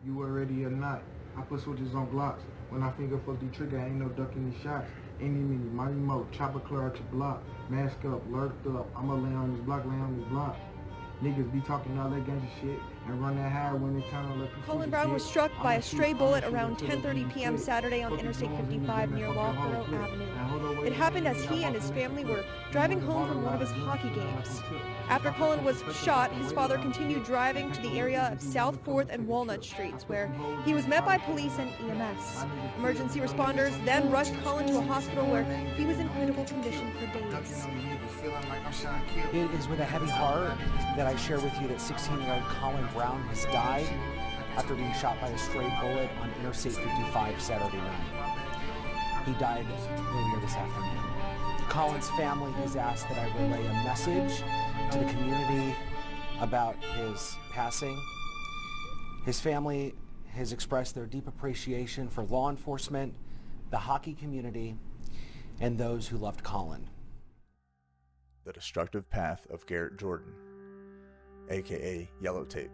You already or not. I put switches on blocks. When I finger fuck the trigger, ain't no ducking these shots. Any mini, mighty mo, chopper clear out your block. Mask up, lurked up. I'ma lay on this block, lay on this block. Niggas be talking all that gangsta shit and run that high when they turn on like Colin Brown was struck by a stray bullet around 10:30 p.m. Saturday on Interstate 55 near Loughborough Avenue. It happened as he and his family were driving home from one of his hockey games. After Colin was shot, his father continued driving to the area of South 4th and Walnut Streets, where he was met by police and EMS. Emergency responders then rushed Colin to a hospital where he was in critical condition for days. It is with a heavy heart that I share with you that 16-year-old Colin Brown has died after being shot by a stray bullet on Interstate 55 Saturday night. He died earlier this afternoon. Colin's family has asked that I relay a message to the community about his passing. His family has expressed their deep appreciation for law enforcement, the hockey community, and those who loved Colin. The Destructive Path of Garrett Jordan, aka YELLOTAPE.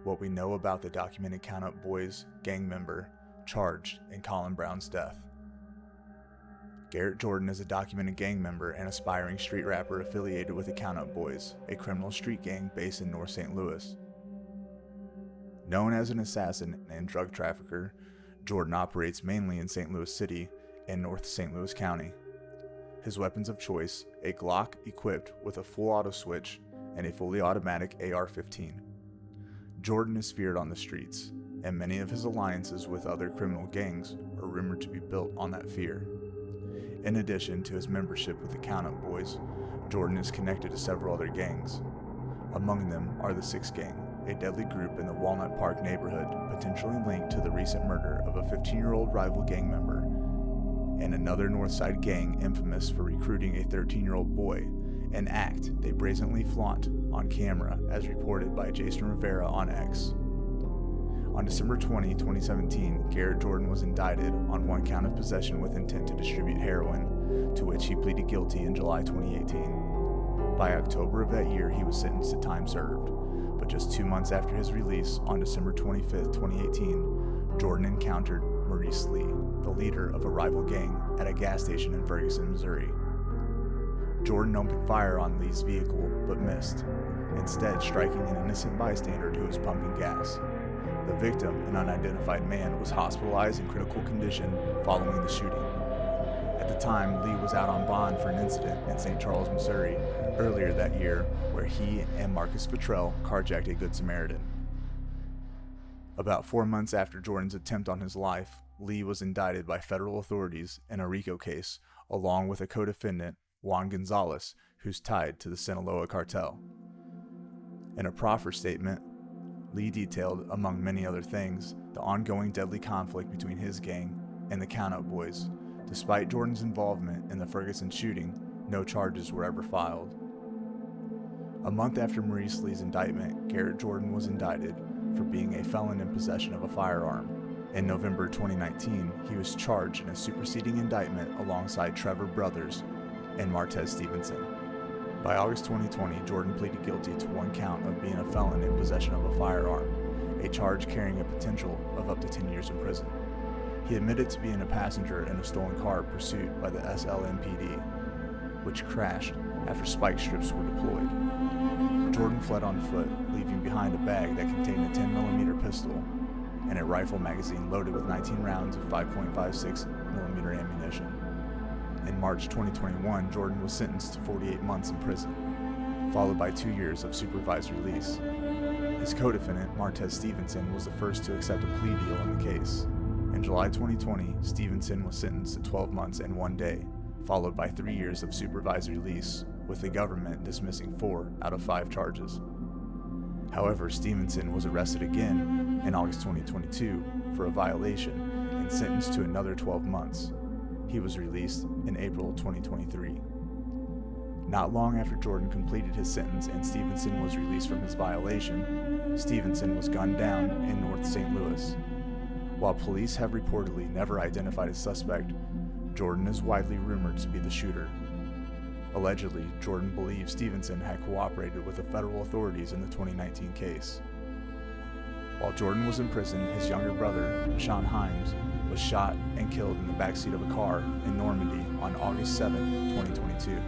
What we know about the documented KOUNT BOYZ gang member charged in Colin Brown's death. Garrett Jordan is a documented gang member and aspiring street rapper affiliated with the KOUNT BOYZ, a criminal street gang based in North St. Louis. Known as an assassin and drug trafficker, Jordan operates mainly in St. Louis City and North St. Louis County. His weapons of choice, a Glock equipped with a full auto switch and a fully automatic AR-15. Jordan is feared on the streets, and many of his alliances with other criminal gangs are rumored to be built on that fear. In addition to his membership with the KOUNT BOYZ, Jordan is connected to several other gangs. Among them are the Six Gang, a deadly group in the Walnut Park neighborhood potentially linked to the recent murder of a 15-year-old rival gang member, and another Northside gang infamous for recruiting a 13-year-old boy, an act they brazenly flaunt on camera as reported by Jason Rivera on X. On December 20, 2017, Garrett Jordan was indicted on one count of possession with intent to distribute heroin, to which he pleaded guilty in July 2018. By October of that year, he was sentenced to time served, but just 2 months after his release, on December 25, 2018, Jordan encountered Maurice Lee, the leader of a rival gang, at a gas station in Ferguson, Missouri. Jordan opened fire on Lee's vehicle, but missed, instead striking an innocent bystander who was pumping gas. The victim, an unidentified man, was hospitalized in critical condition following the shooting. At the time, Lee was out on bond for an incident in St. Charles, Missouri, earlier that year, where he and Marcus Futrell carjacked a Good Samaritan. About 4 months after Jordan's attempt on his life, Lee was indicted by federal authorities in a RICO case, along with a co-defendant, Juan Gonzalez, who's tied to the Sinaloa cartel. In a proffer statement, Lee detailed, among many other things, the ongoing deadly conflict between his gang and the KOUNT BOYZ. Despite Jordan's involvement in the Ferguson shooting, no charges were ever filed. A month after Maurice Lee's indictment, Garrett Jordan was indicted for being a felon in possession of a firearm. In November 2019, he was charged in a superseding indictment alongside Trevor Brothers and Martez Stevenson. By August 2020, Jordan pleaded guilty to one count of being a felon in possession of a firearm, a charge carrying a potential of up to 10 years in prison. He admitted to being a passenger in a stolen car pursued by the SLMPD, which crashed after spike strips were deployed. Jordan fled on foot, leaving behind a bag that contained a 10mm pistol and a rifle magazine loaded with 19 rounds of 5.56mm ammunition. In March 2021, Jordan was sentenced to 48 months in prison, followed by 2 years of supervised release. His co-defendant, Martez Stevenson, was the first to accept a plea deal in the case. In July 2020, Stevenson was sentenced to 12 months and 1 day, followed by 3 years of supervised release, with the government dismissing 4 out of 5 charges. However, Stevenson was arrested again in August 2022 for a violation and sentenced to another 12 months. He was released in April 2023. Not long after Jordan completed his sentence and Stevenson was released from his violation, Stevenson was gunned down in North St. Louis. While police have reportedly never identified a suspect, Jordan is widely rumored to be the shooter. Allegedly, Jordan believes Stevenson had cooperated with the federal authorities in the 2019 case. While Jordan was in prison, his younger brother, Sean Himes, was shot and killed in the backseat of a car in Normandy on August 7, 2022.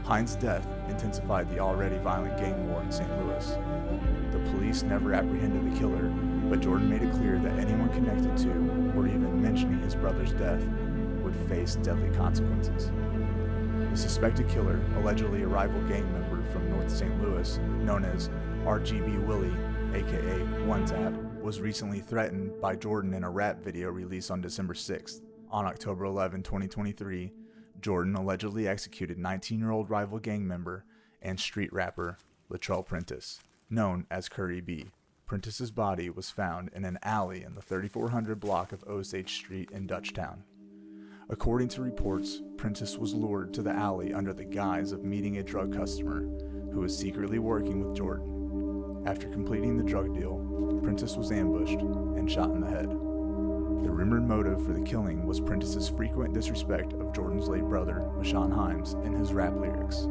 Hines' death intensified the already violent gang war in St. Louis. The police never apprehended the killer, but Jordan made it clear that anyone connected to, or even mentioning his brother's death, would face deadly consequences. The suspected killer, allegedly a rival gang member from North St. Louis, known as RGB Willie, aka One Tap, was recently threatened by Jordan in a rap video released on December 6th. On October 11, 2023, Jordan allegedly executed 19-year-old rival gang member and street rapper Latrell Prentice, known as Curry B. Prentice's body was found in an alley in the 3400 block of Osage Street in Dutchtown. According to reports, Prentice was lured to the alley under the guise of meeting a drug customer who was secretly working with Jordan. After completing the drug deal, Prentice was ambushed and shot in the head. The rumored motive for the killing was Prentice's frequent disrespect of Jordan's late brother, Sean Himes, in his rap lyrics.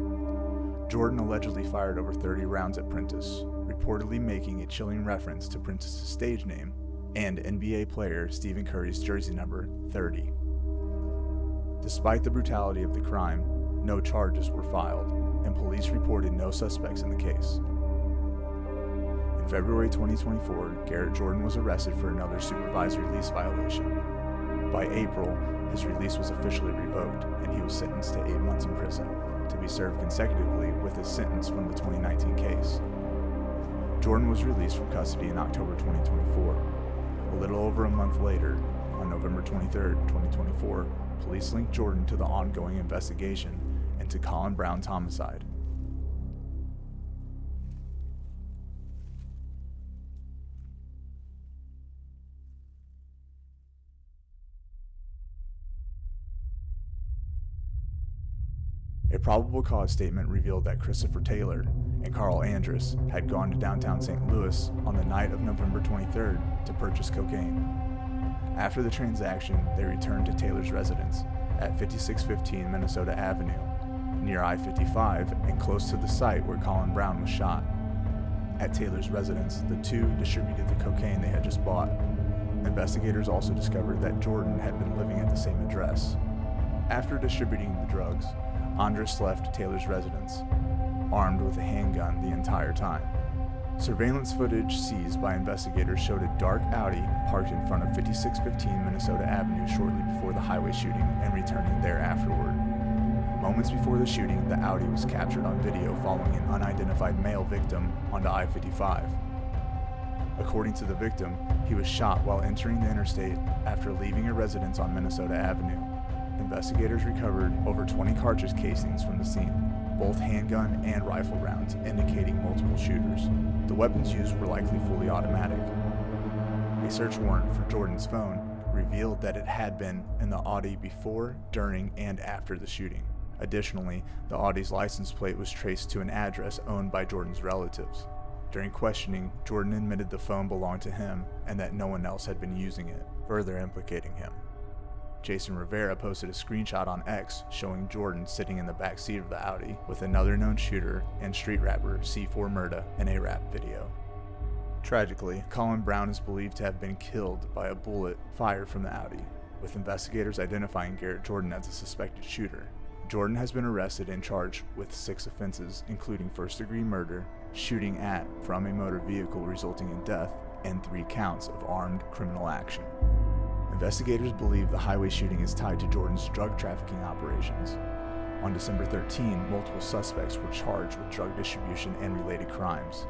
Jordan allegedly fired over 30 rounds at Prentice, reportedly making a chilling reference to Prentice's stage name and NBA player Stephen Curry's jersey number 30. Despite the brutality of the crime, no charges were filed, and police reported no suspects in the case. In February 2024, Garrett Jordan was arrested for another supervised release violation. By April, his release was officially revoked, and he was sentenced to 8 months in prison, to be served consecutively with his sentence from the 2019 case. Jordan was released from custody in October 2024. A little over a month later, on November 23, 2024, police linked Jordan to the ongoing investigation into Colin Brown's homicide. A probable cause statement revealed that Christopher Taylor and Carl Andrus had gone to downtown St. Louis on the night of November 23rd to purchase cocaine. After the transaction, they returned to Taylor's residence at 5615 Minnesota Avenue, near I-55 and close to the site where Colin Brown was shot. At Taylor's residence, the two distributed the cocaine they had just bought. Investigators also discovered that Jordan had been living at the same address. After distributing the drugs, Andrus left Taylor's residence, armed with a handgun the entire time. Surveillance footage seized by investigators showed a dark Audi parked in front of 5615 Minnesota Avenue shortly before the highway shooting and returning there afterward. Moments before the shooting, the Audi was captured on video following an unidentified male victim onto I-55. According to the victim, he was shot while entering the interstate after leaving a residence on Minnesota Avenue. Investigators recovered over 20 cartridge casings from the scene, both handgun and rifle rounds, indicating multiple shooters. The weapons used were likely fully automatic. A search warrant for Jordan's phone revealed that it had been in the Audi before, during, and after the shooting. Additionally, the Audi's license plate was traced to an address owned by Jordan's relatives. During questioning, Jordan admitted the phone belonged to him and that no one else had been using it, further implicating him. Jason Rivera posted a screenshot on X showing Jordan sitting in the back seat of the Audi with another known shooter and street rapper C4 Murda in a rap video. Tragically, Colin Brown is believed to have been killed by a bullet fired from the Audi, with investigators identifying Garrett Jordan as a suspected shooter. Jordan has been arrested and charged with 6 offenses, including first-degree murder, shooting at from a motor vehicle resulting in death, and 3 counts of armed criminal action. Investigators believe the highway shooting is tied to Jordan's drug trafficking operations. On December 13, multiple suspects were charged with drug distribution and related crimes.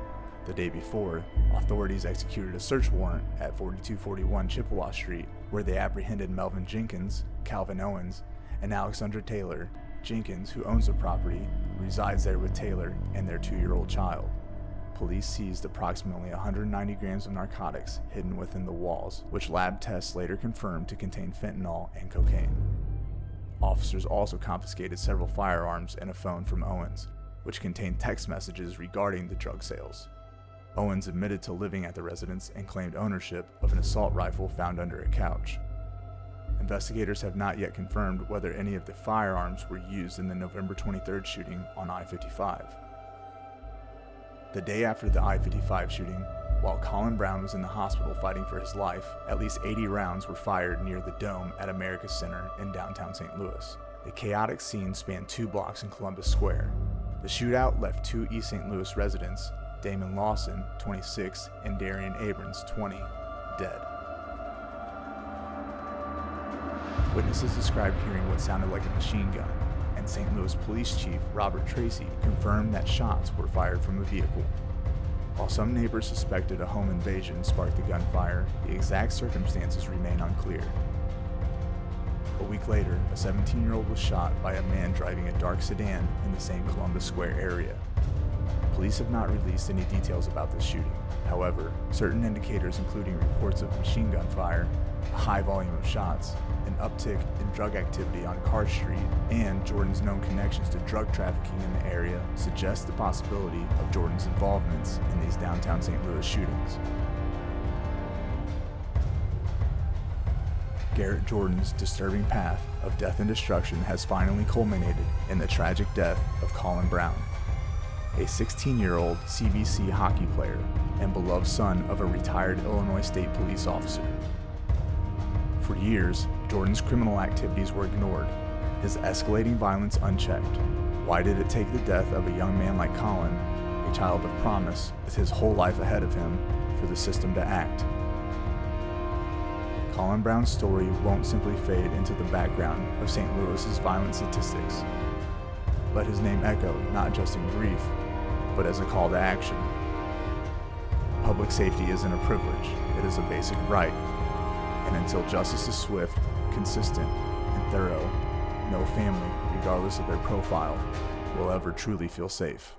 The day before, authorities executed a search warrant at 4241 Chippewa Street, where they apprehended Melvin Jenkins, Calvin Owens, and Alexandra Taylor. Jenkins, who owns the property, resides there with Taylor and their 2-year-old child. Police seized approximately 190 grams of narcotics hidden within the walls, which lab tests later confirmed to contain fentanyl and cocaine. Officers also confiscated several firearms and a phone from Owens, which contained text messages regarding the drug sales. Owens admitted to living at the residence and claimed ownership of an assault rifle found under a couch. Investigators have not yet confirmed whether any of the firearms were used in the November 23rd shooting on I-55. The day after the I-55 shooting, While Colin Brown was in the hospital fighting for his life, at least 80 rounds were fired near the Dome at America's Center in downtown St. Louis. The chaotic scene spanned 2 blocks in Columbus Square. The shootout left 2 East St. Louis residents, Damon Lawson, 26, and Darian Abrams, 20, dead. Witnesses described hearing what sounded like a machine gun, and St. Louis Police Chief Robert Tracy confirmed that shots were fired from a vehicle. While some neighbors suspected a home invasion sparked the gunfire, the exact circumstances remain unclear. A week later, a 17-year-old was shot by a man driving a dark sedan in the same Columbus Square area. Police have not released any details about this shooting. However, certain indicators including reports of machine gun fire, a high volume of shots, an uptick in drug activity on Carr Street, and Jordan's known connections to drug trafficking in the area suggest the possibility of Jordan's involvements in these downtown St. Louis shootings. Garrett Jordan's disturbing path of death and destruction has finally culminated in the tragic death of Colin Brown, a 16-year-old CBC hockey player and beloved son of a retired Illinois State Police officer. For years, Jordan's criminal activities were ignored, his escalating violence unchecked. Why did it take the death of a young man like Colin, a child of promise with his whole life ahead of him, for the system to act? Colin Brown's story won't simply fade into the background of St. Louis's violent statistics. Let his name echo not just in grief, but as a call to action. Public safety isn't a privilege, it is a basic right. And until justice is swift, consistent, and thorough, no family, regardless of their profile, will ever truly feel safe.